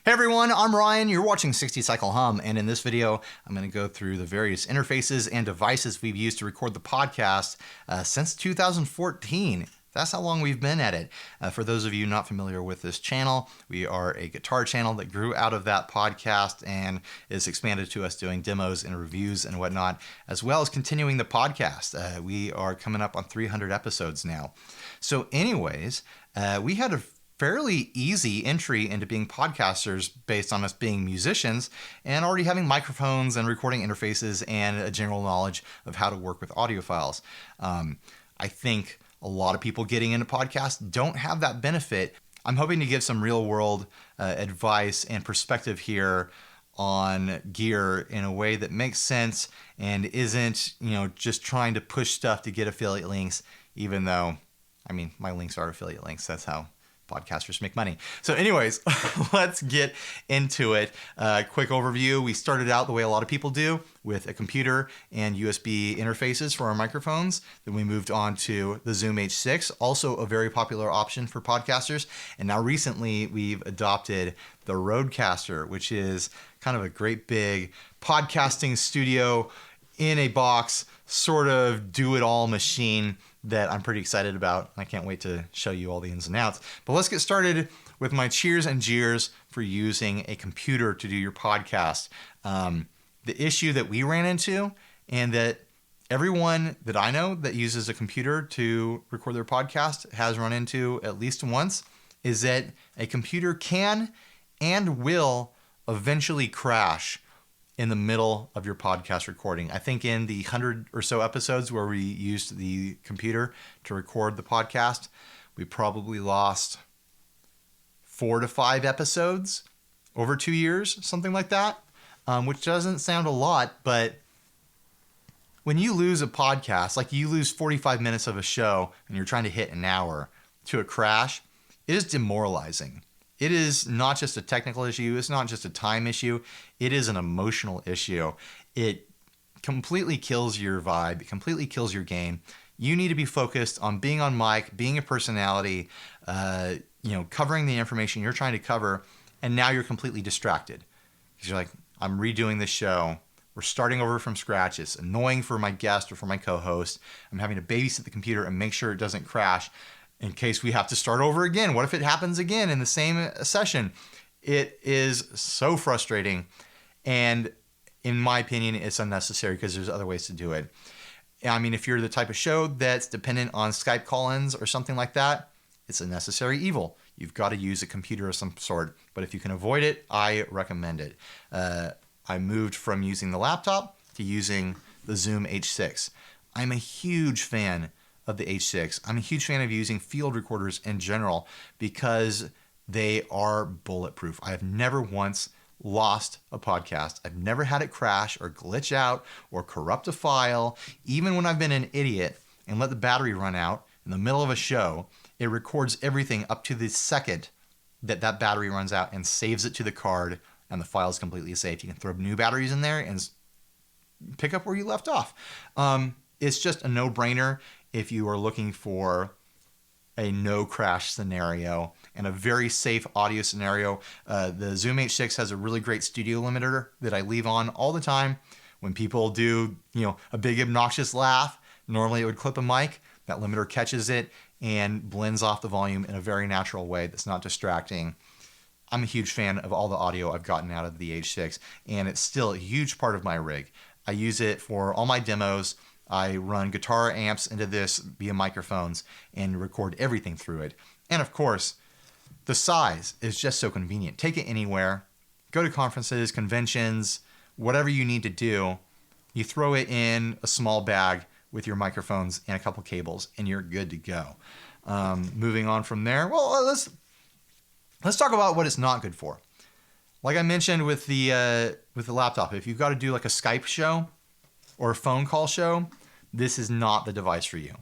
Hey everyone, I'm Ryan, you're watching 60 Cycle Hum, and in this video, I'm going to go through the various interfaces and devices we've used to record the podcast since 2014. That's how long we've been at it. For those of you not familiar with this channel, we are a guitar channel that grew out of that podcast and is expanded to us doing demos and reviews and whatnot, as well as continuing the podcast. We are coming up on 300 episodes now. So anyways, we had a fairly easy entry into being podcasters based on us being musicians and already having microphones and recording interfaces and a general knowledge of how to work with audio files. I think a lot of people getting into podcasts don't have that benefit. I'm hoping to give some real world advice and perspective here on gear in a way that makes sense and isn't, just trying to push stuff to get affiliate links, even though, my links are affiliate links. That's how podcasters make money. So anyways, let's get into it. Quick overview. We started out the way a lot of people do with a computer and USB interfaces for our microphones. Then we moved on to the Zoom H6, also a very popular option for podcasters. And now recently we've adopted the Rodecaster, which is kind of a great big podcasting studio in a box, sort of do-it-all machine that I'm pretty excited about. I can't wait to show you all the ins and outs. But let's get started with my cheers and jeers for using a computer to do your podcast. The issue that we ran into, and that everyone that I know that uses a computer to record their podcast has run into at least once, is that a computer can and will eventually crash in the middle of your podcast recording. I think in the 100 or so episodes where we used the computer to record the podcast, we probably lost 4 to 5 episodes over 2 years, something like that, which doesn't sound a lot, but when you lose a podcast, like you lose 45 minutes of a show and you're trying to hit an hour to a crash, it is demoralizing. It is not just a technical issue. It's not just a time issue. It is an emotional issue. It completely kills your vibe. It completely kills your game. You need to be focused on being on mic, being a personality, covering the information you're trying to cover. And now you're completely distracted because you're like, I'm redoing this show. We're starting over from scratch. It's annoying for my guest or for my co-host. I'm having to babysit the computer and make sure it doesn't crash in case we have to start over again. What if it happens again in the same session? It is so frustrating. And in my opinion, it's unnecessary because there's other ways to do it. If you're the type of show that's dependent on Skype call-ins or something like that, it's a necessary evil. You've got to use a computer of some sort. But if you can avoid it, I recommend it. I moved from using the laptop to using the Zoom H6. I'm a huge fan of the H6. I'm a huge fan of using field recorders in general because they are bulletproof. I have never once lost a podcast. I've never had it crash or glitch out or corrupt a file. Even when I've been an idiot and let the battery run out in the middle of a show, it records everything up to the second that battery runs out and saves it to the card, and the file is completely safe. You can throw new batteries in there and pick up where you left off. It's just a no-brainer if you are looking for a no crash scenario and a very safe audio scenario. The Zoom H6 has a really great studio limiter that I leave on all the time. When people do, a big obnoxious laugh, normally it would clip a mic. That limiter catches it and blends off the volume in a very natural way that's not distracting. I'm a huge fan of all the audio I've gotten out of the H6, and it's still a huge part of my rig. I use it for all my demos. I run guitar amps into this via microphones and record everything through it. And of course, the size is just so convenient. Take it anywhere. Go to conferences, conventions, whatever you need to do. You throw it in a small bag with your microphones and a couple cables, and you're good to go. Moving on from there, let's talk about what it's not good for. Like I mentioned with the laptop, if you've got to do like a Skype show or a phone call show, this is not the device for you.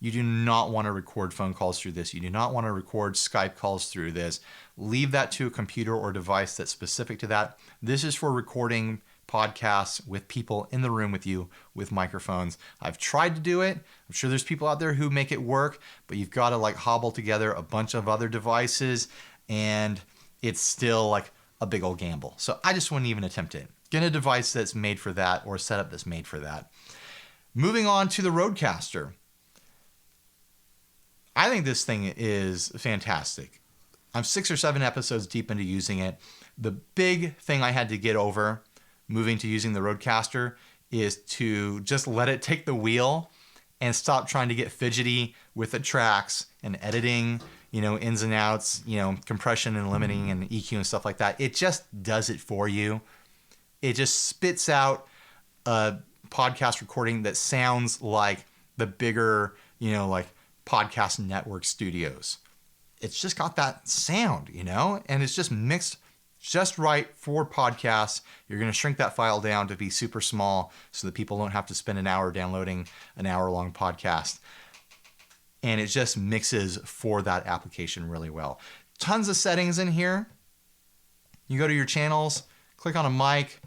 You do not want to record phone calls through this. You do not want to record Skype calls through this. Leave that to a computer or device that's specific to that. This is for recording podcasts with people in the room with you with microphones. I've tried to do it. I'm sure there's people out there who make it work, but you've got to hobble together a bunch of other devices, and it's still a big old gamble. So I just wouldn't even attempt it. Get a device that's made for that or a setup that's made for that. Moving on to the Rodecaster. I think this thing is fantastic. I'm 6 or 7 episodes deep into using it. The big thing I had to get over moving to using the Rodecaster is to just let it take the wheel and stop trying to get fidgety with the tracks and editing, ins and outs, compression and limiting and EQ and stuff like that. It just does it for you. It just spits out a podcast recording that sounds like the bigger, like podcast network studios. It's just got that sound, and it's just mixed just right for podcasts. You're going to shrink that file down to be super small so that people don't have to spend an hour downloading an hour-long podcast. And it just mixes for that application really well. Tons of settings in here. You go to your channels, click on a mic.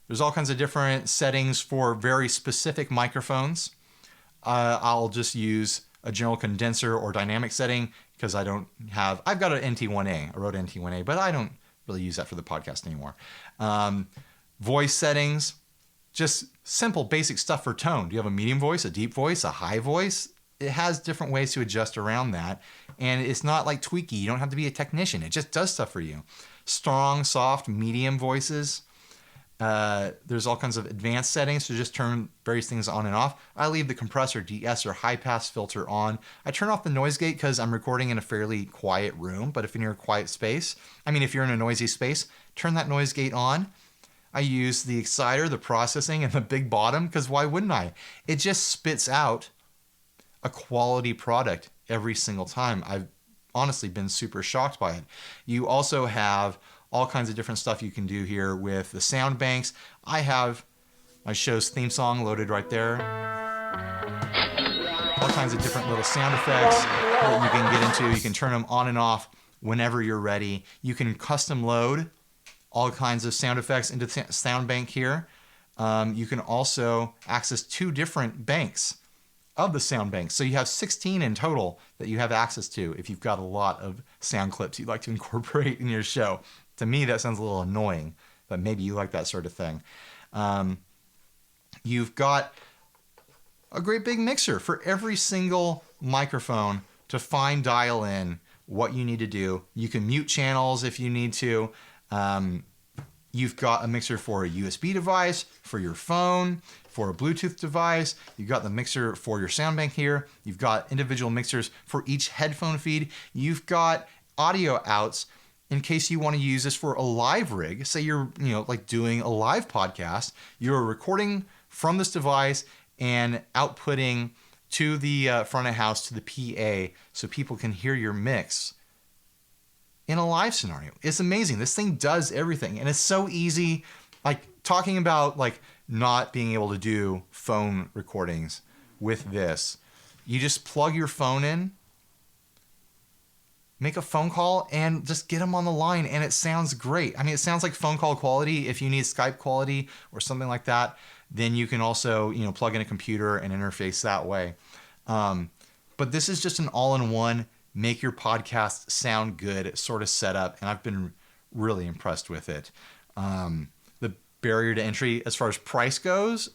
There's all kinds of different settings for very specific microphones. I'll just use a general condenser or dynamic setting because I've got an NT1A, a Rode NT1A, but I don't really use that for the podcast anymore. Voice settings, just simple basic stuff for tone. Do you have a medium voice, a deep voice, a high voice? It has different ways to adjust around that. And it's not like tweaky. You don't have to be a technician. It just does stuff for you. Strong, soft, medium voices. There's all kinds of advanced settings to just turn various things on and off. I leave the compressor, de-esser, high pass filter on. I turn off the noise gate because I'm recording in a fairly quiet room, but if you're in a quiet space, if you're in a noisy space, turn that noise gate on. I use the exciter, the processing, and the big bottom because why wouldn't I? It just spits out a quality product every single time. I've honestly been super shocked by it. You also have all kinds of different stuff you can do here with the sound banks. I have my show's theme song loaded right there. All kinds of different little sound effects that you can get into. You can turn them on and off whenever you're ready. You can custom load all kinds of sound effects into the sound bank here. You can also access 2 different banks of the sound bank. So you have 16 in total that you have access to if you've got a lot of sound clips you'd like to incorporate in your show. To me, that sounds a little annoying, but maybe you like that sort of thing. You've got a great big mixer for every single microphone to dial in what you need to do. You can mute channels if you need to. You've got a mixer for a USB device, for your phone, for a Bluetooth device. You've got the mixer for your sound bank here. You've got individual mixers for each headphone feed. You've got audio outs in case you want to use this for a live rig. Say you're, like doing a live podcast. You're recording from this device and outputting to the front of house to the PA so people can hear your mix in a live scenario. It's amazing. This thing does everything, and it's so easy. Like talking about like not being able to do phone recordings with this. You just plug your phone in, make a phone call, and just get them on the line, and it sounds great. It sounds like phone call quality. If you need Skype quality or something like that, then you can also, plug in a computer and interface that way. But this is just an all-in-one, make your podcast sound good sort of setup, and I've been really impressed with it. The barrier to entry as far as price goes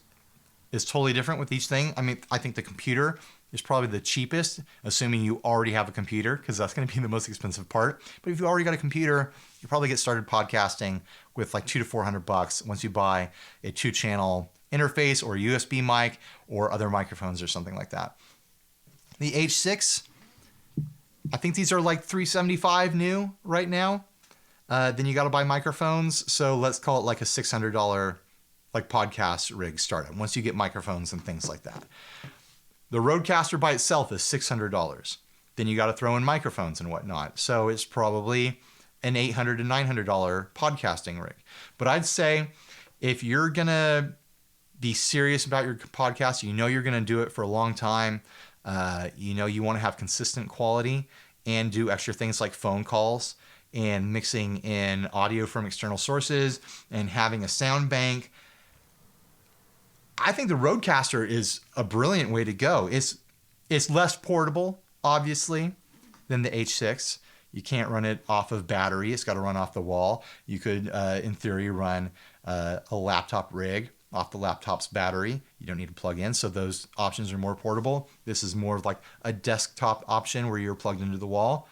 is totally different with each thing. I think the computer is probably the cheapest, assuming you already have a computer, because that's going to be the most expensive part. But if you already got a computer, you probably get started podcasting with like $200 to $400 once you buy a 2-channel interface or a USB mic or other microphones or something like that. The H6, I think these are like $375 new right now. Then you got to buy microphones, so let's call it like a $600 like podcast rig startup once you get microphones and things like that. The Rodecaster by itself is $600. Then you got to throw in microphones and whatnot. So it's probably an $800 to $900 podcasting rig. But I'd say if you're going to be serious about your podcast, you're going to do it for a long time, you want to have consistent quality and do extra things like phone calls and mixing in audio from external sources and having a sound bank, I think the Rodecaster is a brilliant way to go. It's less portable, obviously, than the H6. You can't run it off of battery. It's got to run off the wall. You could, in theory, run a laptop rig off the laptop's battery. You don't need to plug in, so those options are more portable. This is more of like a desktop option where you're plugged into the wall.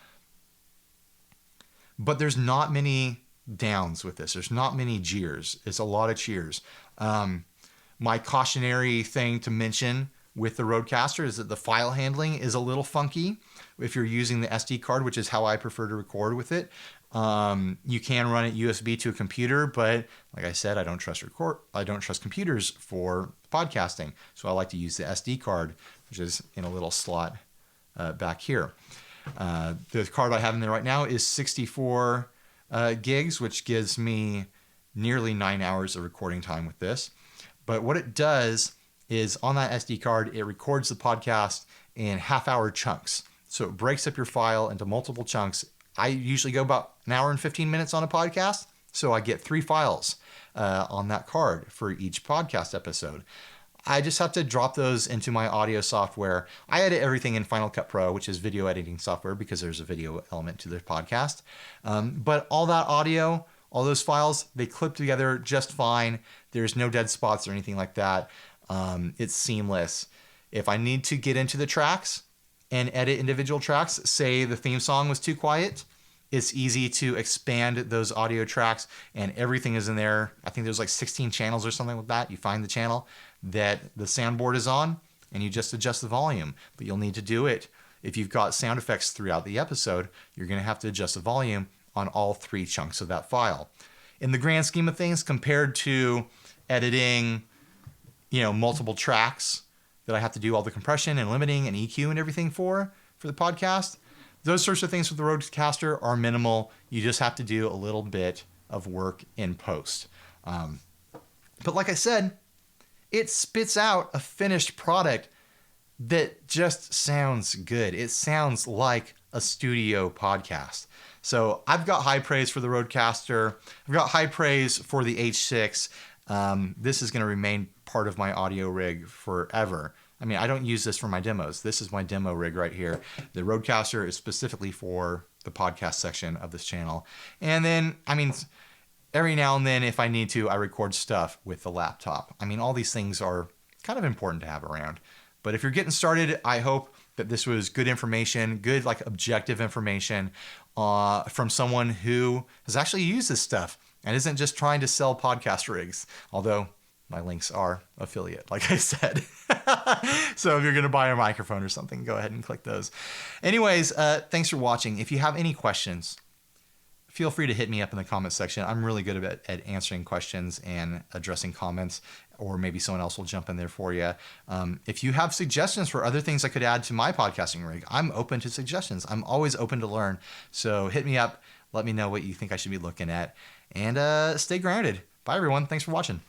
But there's not many downs with this. There's not many jeers. It's a lot of cheers. My cautionary thing to mention with the Rodecaster is that the file handling is a little funky if you're using the SD card, which is how I prefer to record with it. You can run it USB to a computer, but like I said, I don't trust computers for podcasting. So I like to use the SD card, which is in a little slot back here. The card I have in there right now is 64 gigs, which gives me nearly 9 hours of recording time with this. But what it does is on that SD card, it records the podcast in half-hour chunks. So it breaks up your file into multiple chunks. I usually go about an hour and 15 minutes on a podcast, so I get 3 files on that card for each podcast episode. I just have to drop those into my audio software. I edit everything in Final Cut Pro, which is video editing software, because there's a video element to the podcast. But all that audio, all those files, they clip together just fine. There's no dead spots or anything like that. It's seamless. If I need to get into the tracks and edit individual tracks, say the theme song was too quiet, it's easy to expand those audio tracks and everything is in there. I think there's like 16 channels or something like that. You find the channel that the soundboard is on and you just adjust the volume. But you'll need to do it if you've got sound effects throughout the episode. You're going to have to adjust the volume on all 3 chunks of that file. In the grand scheme of things, compared to editing, multiple tracks that I have to do all the compression and limiting and EQ and everything for the podcast, those sorts of things with the Rodecaster are minimal. You just have to do a little bit of work in post. But like I said, it spits out a finished product that just sounds good. It sounds like a studio podcast. So I've got high praise for the Rodecaster. I've got high praise for the H6. This is going to remain part of my audio rig forever. I mean, I don't use this for my demos. This is my demo rig right here. The Rodecaster is specifically for the podcast section of this channel. And then, every now and then, if I need to, I record stuff with the laptop. All these things are kind of important to have around. But if you're getting started, I hope that this was good information, good, objective information from someone who has actually used this stuff and isn't just trying to sell podcast rigs. Although my links are affiliate, like I said. So if you're going to buy a microphone or something, go ahead and click those. Anyways, thanks for watching. If you have any questions, feel free to hit me up in the comments section. I'm really good at answering questions and addressing comments, or maybe someone else will jump in there for you. If you have suggestions for other things I could add to my podcasting rig, I'm open to suggestions. I'm always open to learn. So hit me up. Let me know what you think I should be looking at. And stay grounded. Bye, everyone. Thanks for watching.